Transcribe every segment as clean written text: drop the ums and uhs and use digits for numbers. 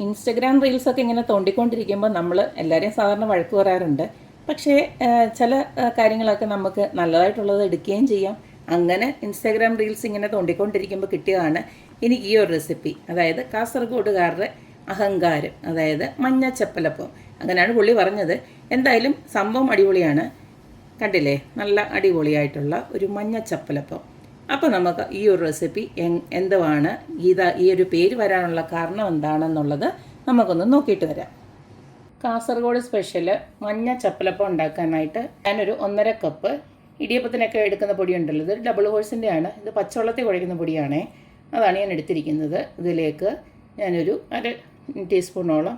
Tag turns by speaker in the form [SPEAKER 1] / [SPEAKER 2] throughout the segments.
[SPEAKER 1] Instagram റീൽസൊക്കെ ഇങ്ങനെ തോണ്ടിക്കൊണ്ടിരിക്കുമ്പോൾ നമ്മൾ എല്ലാവരെയും സാധാരണ വഴക്ക് പറയാറുണ്ട്. പക്ഷേ ചില കാര്യങ്ങളൊക്കെ നമുക്ക് നല്ലതായിട്ടുള്ളത് എടുക്കുകയും ചെയ്യാം. അങ്ങനെ ഇൻസ്റ്റഗ്രാം റീൽസ് ഇങ്ങനെ തോണ്ടിക്കൊണ്ടിരിക്കുമ്പോൾ കിട്ടിയതാണ് എനിക്ക് ഈ ഒരു റെസിപ്പി. അതായത് കാസർഗോഡുകാരുടെ അഹങ്കാരം, അതായത് മഞ്ഞ ചപ്പലപ്പം. അങ്ങനെയാണ് പുള്ളി പറഞ്ഞത്. എന്തായാലും സംഭവം അടിപൊളിയാണ്. കണ്ടില്ലേ, നല്ല അടിപൊളിയായിട്ടുള്ള ഒരു മഞ്ഞ ചപ്പലപ്പം. അപ്പോൾ നമുക്ക് ഈ ഒരു റെസിപ്പി എന്തുവാണ്, ഈ ഒരു പേര് വരാനുള്ള കാരണം എന്താണെന്നുള്ളത് നമുക്കൊന്ന് നോക്കിയിട്ട് വരാം. കാസർഗോഡ് സ്പെഷ്യൽ മഞ്ഞ ചപ്പലപ്പം ഉണ്ടാക്കാനായിട്ട് ഞാനൊരു 1.5 കപ്പ് ഇടിയപ്പത്തിനൊക്കെ എടുക്കുന്ന പൊടിയുണ്ടല്ലോ, ഇത് ഡബിൾ ഹോഴ്സിൻ്റെ ആണ്. ഇത് പച്ചവെള്ളത്തിൽ കുഴയ്ക്കുന്ന പൊടിയാണേ, അതാണ് ഞാൻ എടുത്തിരിക്കുന്നത്. ഇതിലേക്ക് ഞാനൊരു 1/2 ടീസ്പൂണോളം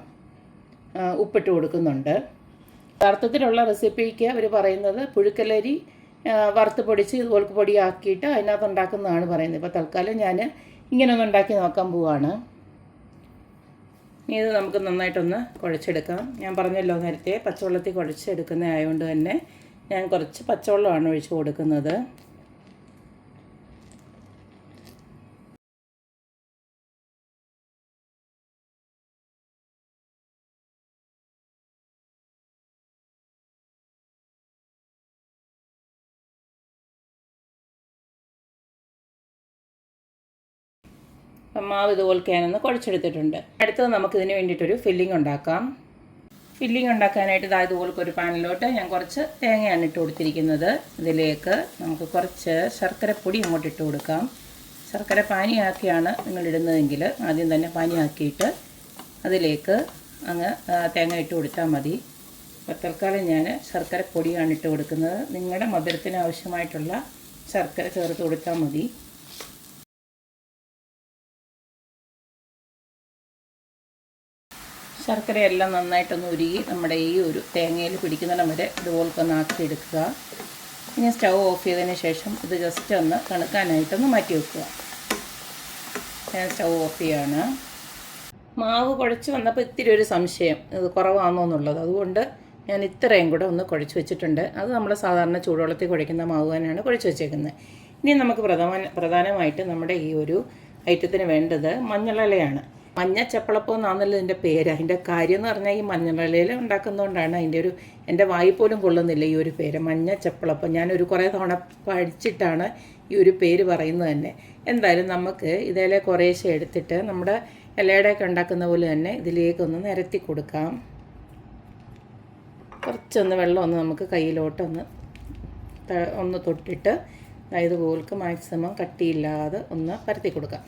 [SPEAKER 1] ഉപ്പിട്ട് കൊടുക്കുന്നുണ്ട്. യഥാർത്ഥത്തിലുള്ള റെസിപ്പിക്ക് അവർ പറയുന്നത് പുഴുക്കലരി വറുത്ത് പൊടിച്ച് ഇതുപോലെ പൊടിയാക്കിയിട്ട് അതിനകത്ത് ഉണ്ടാക്കുന്നതാണ് പറയുന്നത്. ഇപ്പോൾ തൽക്കാലം ഞാൻ ഇങ്ങനെയൊന്ന് ഉണ്ടാക്കി നോക്കാൻ പോവാണ്. ഇത് നമുക്ക് നന്നായിട്ടൊന്ന് കുഴച്ചെടുക്കാം. ഞാൻ പറഞ്ഞല്ലോ നേരത്തെ പച്ചവെള്ളത്തിൽ കുഴച്ചെടുക്കുന്ന ആയതുകൊണ്ട് തന്നെ ഞാൻ കുറച്ച് പച്ചവെള്ളമാണ് ഒഴിച്ച് കൊടുക്കുന്നത്. മാവ് ഇതുപോലെ ഞാനൊന്ന് കുഴച്ചെടുത്തിട്ടുണ്ട്. അടുത്തത് നമുക്കിതിന് വേണ്ടിയിട്ടൊരു ഫില്ലിംഗ് ഉണ്ടാക്കാം. ഫില്ലിംഗ് ഉണ്ടാക്കാനായിട്ട് ഇതുപോലൊക്കെ ഒരു പാനിലോട്ട് ഞാൻ കുറച്ച് തേങ്ങയാണ് ഇട്ട് കൊടുത്തിരിക്കുന്നത്. ഇതിലേക്ക് നമുക്ക് കുറച്ച് ശർക്കരപ്പൊടി അങ്ങോട്ട് ഇട്ട് കൊടുക്കാം. ശർക്കര പാനിയാക്കിയാണ് നിങ്ങൾ ഇടുന്നതെങ്കിൽ ആദ്യം തന്നെ പാനിയാക്കിയിട്ട് അതിലേക്ക് അങ്ങ് തേങ്ങ ഇട്ട് കൊടുത്താൽ മതി. അപ്പോൾ തൽക്കാലം ഞാൻ ശർക്കരപ്പൊടിയാണ് ഇട്ട് കൊടുക്കുന്നത്. നിങ്ങളുടെ മധുരത്തിന് ആവശ്യമായിട്ടുള്ള ശർക്കര ചേർത്ത് കൊടുത്താൽ മതി. ശർക്കരയെല്ലാം നന്നായിട്ടൊന്ന് ഉരുകി നമ്മുടെ ഈ ഒരു തേങ്ങയിൽ പിടിക്കുന്നിടം വരെ ഇതുപോലൊന്ന് ആക്കിയെടുക്കുക. ഇനി സ്റ്റൗ ഓഫ് ചെയ്തതിന് ശേഷം ഇത് ജസ്റ്റ് ഒന്ന് തണുക്കാനായിട്ടൊന്ന് മാറ്റി വെക്കുക. ഞാൻ സ്റ്റൗ ഓഫ് ചെയ്യാണ്. മാവ് കുഴച്ച് വന്നപ്പോൾ ഇത്തിരി ഒരു സംശയം, ഇത് കുറവാണോ എന്നുള്ളത്. അതുകൊണ്ട് ഞാൻ ഇത്രയും കൂടെ ഒന്ന് കുഴച്ച് വെച്ചിട്ടുണ്ട്. അത് നമ്മൾ സാധാരണ ചൂടുവെള്ളത്തിൽ കുഴയ്ക്കുന്ന മാവ് തന്നെയാണ് കുഴച്ച് വെച്ചേക്കുന്നത്. ഇനി നമുക്ക് പ്രധാനമായിട്ട് നമ്മുടെ ഈ ഒരു ഐറ്റത്തിന് വേണ്ടത് മഞ്ഞളിലയാണ്. മഞ്ഞ ചപ്പളപ്പം എന്നാണല്ലോ ഇതിൻ്റെ പേര്. അതിൻ്റെ കാര്യം എന്ന് പറഞ്ഞാൽ ഈ മഞ്ഞളിലയിൽ ഉണ്ടാക്കുന്നതുകൊണ്ടാണ് എൻ്റെ വായി പോലും കൊള്ളുന്നില്ല ഈ ഒരു പേര്, മഞ്ഞ ചപ്പളപ്പം. ഞാനൊരു കുറേ തവണ പഠിച്ചിട്ടാണ് ഈ ഒരു പേര് പറയുന്നത് തന്നെ. എന്തായാലും നമുക്ക് ഇതിലെ കുറേശ്ശെ എടുത്തിട്ട് നമ്മുടെ ഇലയുടെയൊക്കെ ഉണ്ടാക്കുന്ന പോലെ തന്നെ ഇതിലേക്കൊന്ന് നിരത്തി കൊടുക്കാം. കുറച്ചൊന്ന് വെള്ളം നമുക്ക് കയ്യിലോട്ടൊന്ന് തൊട്ടിട്ട് ഇതുപോലൊക്കെ മാക്സിമം കട്ടിയില്ലാതെ ഒന്ന് പരത്തി കൊടുക്കാം.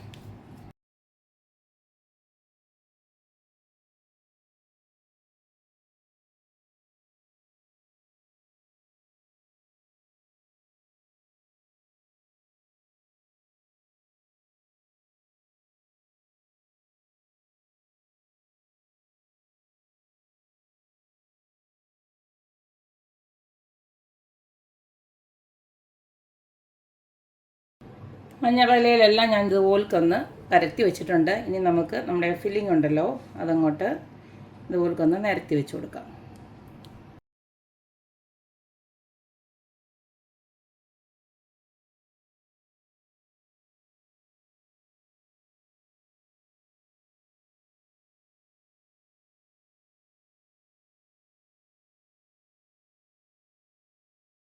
[SPEAKER 1] മഞ്ഞളിലയിലെല്ലാം ഞാൻ ഇതുപോലൊന്ന് പരത്തി വെച്ചിട്ടുണ്ട്. ഇനി നമുക്ക് നമ്മുടെ ഫില്ലിംഗ് ഉണ്ടല്ലോ അതങ്ങോട്ട് ഇതുപോലൊന്ന് നിരത്തി വെച്ച് കൊടുക്കാം.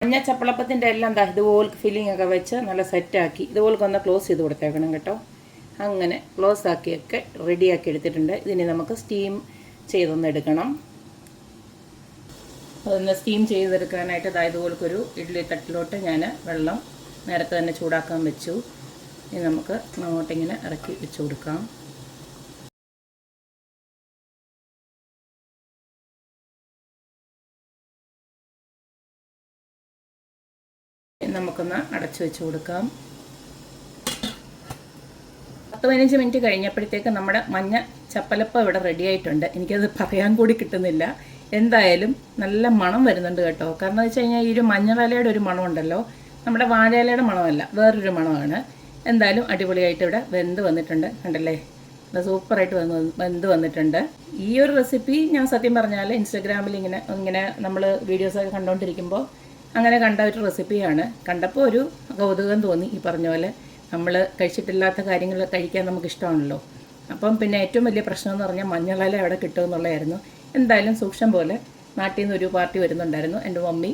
[SPEAKER 1] മഞ്ഞ ചപ്പളപ്പത്തിൻ്റെ എല്ലാം ഇതുപോലെ ഫില്ലിംഗ് ഒക്കെ വെച്ച് നല്ല സെറ്റാക്കി ഇതുപോലൊക്കെ ഒന്ന് ക്ലോസ് ചെയ്ത് കൊടുത്തേക്കണം കേട്ടോ. അങ്ങനെ ക്ലോസ് ആക്കിയൊക്കെ റെഡിയാക്കി എടുത്തിട്ടുണ്ട്. ഇതിനെ നമുക്ക് സ്റ്റീം ചെയ്തൊന്ന് എടുക്കണം. അതൊന്ന് സ്റ്റീം ചെയ്തെടുക്കാനായിട്ട് ഇതുപോലൊരു ഇഡ്ഡലി തട്ടിലോട്ട് ഞാൻ വെള്ളം നേരത്തെ തന്നെ ചൂടാക്കാൻ വെച്ചു. ഇനി നമുക്ക് അങ്ങോട്ടിങ്ങനെ ഇറക്കി വെച്ച് കൊടുക്കാം. നമുക്കൊന്ന് അടച്ചു വെച്ച് കൊടുക്കാം. 10-15 മിനിറ്റ് കഴിഞ്ഞപ്പോഴത്തേക്ക് നമ്മുടെ മഞ്ഞ ചപ്പലപ്പം ഇവിടെ റെഡി ആയിട്ടുണ്ട്. എനിക്കത് പറയാൻ കൂടി കിട്ടുന്നില്ല. എന്തായാലും നല്ല മണം വരുന്നുണ്ട് കേട്ടോ. കാരണം എന്ന് വെച്ച് കഴിഞ്ഞാൽ ഈ ഒരു മഞ്ഞളിലയുടെ ഒരു മണമുണ്ടല്ലോ, നമ്മുടെ വാഴയിലയുടെ മണമല്ല, വേറൊരു മണമാണ്. എന്തായാലും അടിപൊളിയായിട്ട് ഇവിടെ വെന്ത് വന്നിട്ടുണ്ട്. കണ്ടല്ലേ, സൂപ്പറായിട്ട് വെന്ത് വന്നിട്ടുണ്ട്. ഈ ഒരു റെസിപ്പി ഞാൻ സത്യം പറഞ്ഞാൽ ഇൻസ്റ്റഗ്രാമിൽ ഇങ്ങനെ നമ്മൾ വീഡിയോസൊക്കെ കണ്ടുകൊണ്ടിരിക്കുമ്പോൾ അങ്ങനെ കണ്ട ഒരു റെസിപ്പിയാണ്. കണ്ടപ്പോൾ ഒരു കൗതുകം തോന്നി. ഈ പറഞ്ഞ പോലെ നമ്മൾ കഴിച്ചിട്ടില്ലാത്ത കാര്യങ്ങൾ കഴിക്കാൻ നമുക്കിഷ്ടമാണല്ലോ. അപ്പം പിന്നെ ഏറ്റവും വലിയ പ്രശ്നം എന്ന് പറഞ്ഞാൽ മഞ്ഞളില എവിടെ കിട്ടുമെന്നുള്ളതായിരുന്നു. എന്തായാലും സൂക്ഷം പോലെ നാട്ടിൽ നിന്ന് ഒരു പാർട്ടി വരുന്നുണ്ടായിരുന്നു. എൻ്റെ മമ്മി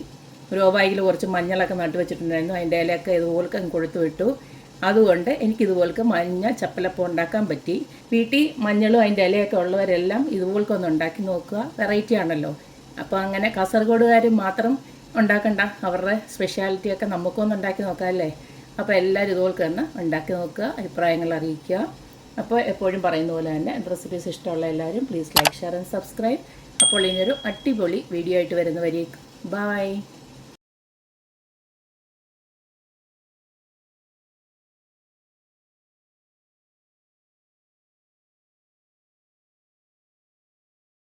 [SPEAKER 1] ഒരു ഓവായിൽ കുറച്ച് മഞ്ഞളൊക്കെ നട്ടു വെച്ചിട്ടുണ്ടായിരുന്നു. അതിൻ്റെ ഇലയൊക്കെ ഇതുപോലൊക്കെ കൊഴുത്തു വിട്ടു. അതുകൊണ്ട് എനിക്കിതുപോലൊക്കെ മഞ്ഞ ചപ്പലപ്പം ഉണ്ടാക്കാൻ പറ്റി. വീട്ടിൽ മഞ്ഞളും അതിൻ്റെ ഇലയൊക്കെ ഉള്ളവരെല്ലാം ഇതുപോലൊക്കെ ഒന്ന് ഉണ്ടാക്കി നോക്കുക. വെറൈറ്റി ആണല്ലോ. അപ്പോൾ അങ്ങനെ കാസർഗോഡുകാർ മാത്രം ഉണ്ടാക്കണ്ട, അവരുടെ സ്പെഷ്യാലിറ്റിയൊക്കെ നമുക്കൊന്ന് ഉണ്ടാക്കി നോക്കാം അല്ലേ. അപ്പോൾ എല്ലാവരും ഇതുപോലൊക്കെ തന്നെ ഉണ്ടാക്കി നോക്കുക, അഭിപ്രായങ്ങൾ അറിയിക്കുക. അപ്പോൾ എപ്പോഴും പറയുന്ന പോലെ തന്നെ റെസിപ്പീസ് ഇഷ്ടമുള്ള എല്ലാവരും please like, share and subscribe. അപ്പോൾ ഇനിയൊരു അടിപൊളി വീഡിയോ ആയിട്ട് വരുന്നവരേക്കും ബൈ.